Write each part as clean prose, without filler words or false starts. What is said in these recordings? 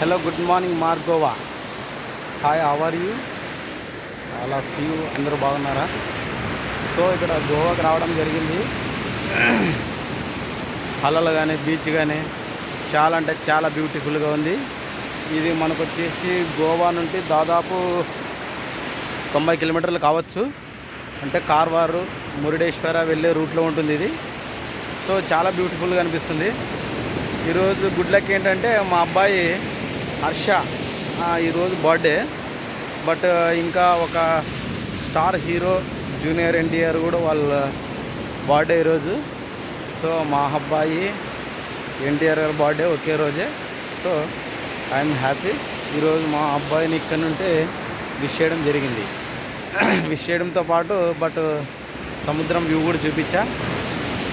Hello good morning Margao. Hi, how are you? All of you అందరూ బాగున్నారా? So ఇక్కడ గోవాకి రావడం జరిగింది. అలలు కానీ బీచ్ కానీ చాలా అంటే చాలా బ్యూటిఫుల్గా ఉంది. ఇది మనకు వచ్చేసి గోవా నుండి దాదాపు 90 కిలోమీటర్లు కావచ్చు. అంటే కార్వారు మురుడేశ్వర వెళ్ళే రూట్లో ఉంటుంది ఇది. సో చాలా బ్యూటిఫుల్గా అనిపిస్తుంది. ఈరోజు గుడ్ లక్ ఏంటంటే మా అబ్బాయి హర్ష ఈరోజు బర్త్డే. బట్ ఇంకా ఒక స్టార్ హీరో జూనియర్ ఎన్టీఆర్ కూడా వాళ్ళ బర్త్డే ఈరోజు. సో మా అబ్బాయి ఎన్టీఆర్ గారి బర్త్డే ఒకే రోజే. So I'm happy. ఈరోజు మా అబ్బాయిని ఇక్కడ నుండి విష్ చేయడం జరిగింది. విష్ చేయడంతో పాటు సముద్రం వ్యూ కూడా చూపించా.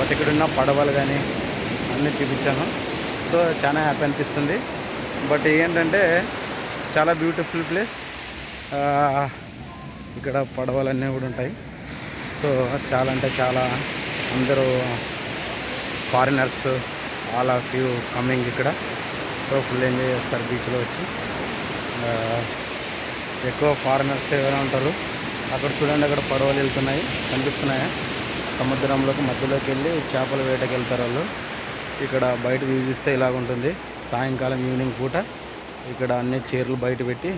బట్ ఇక్కడున్న పడవలు కానీ అన్నీ చూపించాను. సో చాలా హ్యాపీ అనిపిస్తుంది. బట్ ఏంటంటే చాలా బ్యూటిఫుల్ ప్లేస్. ఇక్కడ పడవలన్నీ కూడా ఉంటాయి. సో చాలా అంటే చాలా అందరూ foreigners all of you coming ఇక్కడ. సో ఫుల్ ఎంజాయ్ చేస్తారు బీచ్లో వచ్చి. ఎక్కువ ఫారినర్స్ ఎవరైనా ఉంటారు. అక్కడ చూడండి, అక్కడ పడవలు వెళ్తున్నాయి, కనిపిస్తున్నాయా? సముద్రంలోకి మధ్యలోకి వెళ్ళి చేపల వేటకి వెళ్తారు వాళ్ళు. ఇక్కడ బయట వ్యూ చూస్తే ఇలాగ ఉంటుంది. సాయంకాలం ఈవినింగ్ పూట ఇక్కడ అన్ని చైర్లు బయట పెట్టి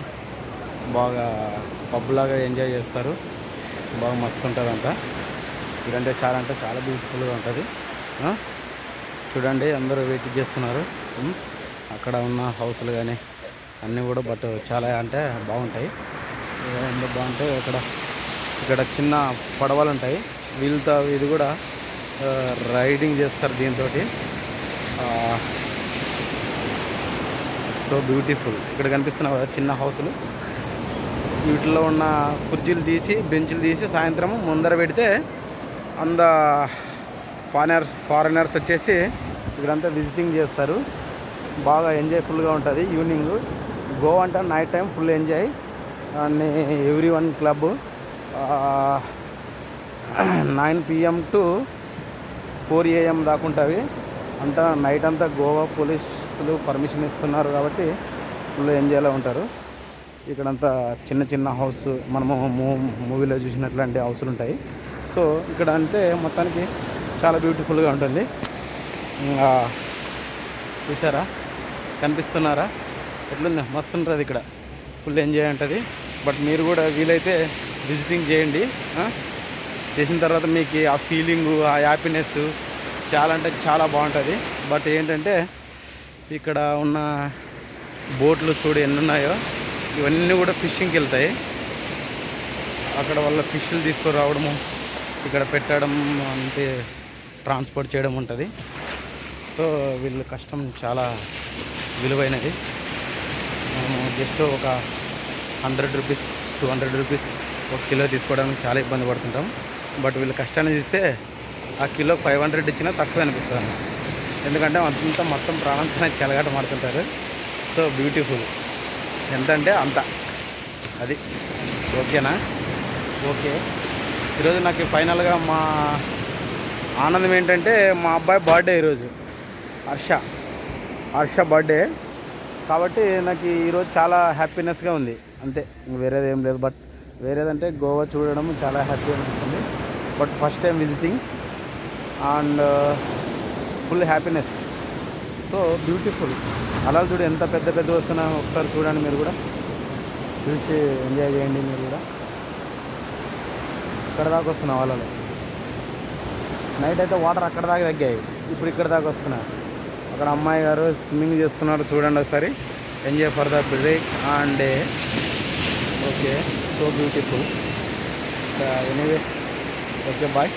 బాగా పబ్లాగా ఎంజాయ్ చేస్తారు. బాగా మస్తు ఉంటుంది అంతా. ఇదంటే చాలా బ్యూటిఫుల్గా ఉంటుంది. చూడండి, అందరూ వెయిట్ చేస్తున్నారు. అక్కడ ఉన్న హౌస్లు కానీ అన్నీ కూడా బట్ చాలా అంటే బాగుంటాయి. బాగుంటాయి. ఇక్కడ చిన్న పడవలు ఉంటాయి. వీళ్ళతో ఇది కూడా రైడింగ్ చేస్తారు దీంతో. So beautiful. ఇక్కడ కనిపిస్తున్న చిన్న హౌస్లు, వీటిలో ఉన్న కుర్చీలు తీసి బెంచ్లు తీసి సాయంత్రం ముందర పెడితే అంద ఫారినర్స్ వచ్చేసి ఇక్కడంతా విజిటింగ్ చేస్తారు. బాగా ఎంజాయ్ఫుల్గా ఉంటుంది. ఈవినింగ్ గోవా అంటే నైట్ టైం ఫుల్ ఎంజాయ్. అన్ని ఎవ్రీ1 క్లబ్ 9 PM to 4 AM దాకా ఉంటుంది. అంతా నైట్ అంతా గోవా పోలీసులు పర్మిషన్ ఇస్తున్నారు కాబట్టి ఫుల్ ఎంజాయ్లో ఉంటారు. ఇక్కడంతా చిన్న హౌస్ మనము మూవీలో చూసినట్లాంటి హౌస్లు ఉంటాయి. సో ఇక్కడ అంటే మొత్తానికి చాలా బ్యూటిఫుల్గా ఉంటుంది. చూసారా, కనిపిస్తున్నారా? ఎట్లుంది? మస్తు ఉంటుంది ఇక్కడ. ఫుల్ ఎంజాయ్ ఉంటుంది. బట్ మీరు కూడా వీలైతే విజిటింగ్ చేయండి. చేసిన తర్వాత మీకు ఆ ఫీలింగు, ఆ హ్యాపీనెస్ చాలా అంటే చాలా బాగుంటుంది. బట్ ఏంటంటే ఇక్కడ ఉన్న బోట్లు చూడు ఎన్ని ఉన్నాయో. ఇవన్నీ కూడా ఫిషింగ్కి వెళ్తాయి. అక్కడ వాళ్ళ ఫిష్లు తీసుకురావడము, ఇక్కడ పెట్టడం, అంటే ట్రాన్స్పోర్ట్ చేయడం ఉంటుంది. సో వీళ్ళ కష్టం చాలా విలువైనది. మనము జస్ట్ ఒక 100 రూపీస్ 200 రూపీస్ ఒక కిలో తీసుకోవడానికి చాలా ఇబ్బంది పడుతుంటాం. బట్ వీళ్ళ కష్టాన్ని చూస్తే ఆ కిలో 500 ఇచ్చినా తక్కువ అనిపిస్తుంది. ఎందుకంటే అంతా మొత్తం ప్రాణంతో చెలగాట మాడుతుంటారు. So beautiful. ఎంత అంటే అంత. అది ఓకేనా? ఓకే. ఈరోజు నాకు ఫైనల్గా మా ఆనందం ఏంటంటే మా అబ్బాయి బర్త్డే ఈరోజు. హర్ష బర్త్డే కాబట్టి నాకు ఈరోజు చాలా హ్యాపీనెస్గా ఉంది. అంతే, వేరేది ఏం లేదు. బట్ వేరేదంటే గోవా చూడడం చాలా హ్యాపీ అనిపిస్తుంది. But first time visiting and full happiness. So beautiful. అలా చూడు ఎంత పెద్ద వస్తున్నా. ఒకసారి చూడండి, మీరు కూడా చూసి ఎంజాయ్ చేయండి. మీరు కూడా ఇక్కడ దాకా వస్తున్నా. వాళ్ళలో నైట్ అయితే వాటర్ అక్కడ దాకా తగ్గాయి, ఇప్పుడు ఇక్కడ దాకా వస్తున్నా. అక్కడ అమ్మాయి గారు స్విమ్మింగ్ చేస్తున్నారు, చూడండి ఒకసారి. Enjoy for the break and day. Okay, so beautiful. Anyway, okay, bye.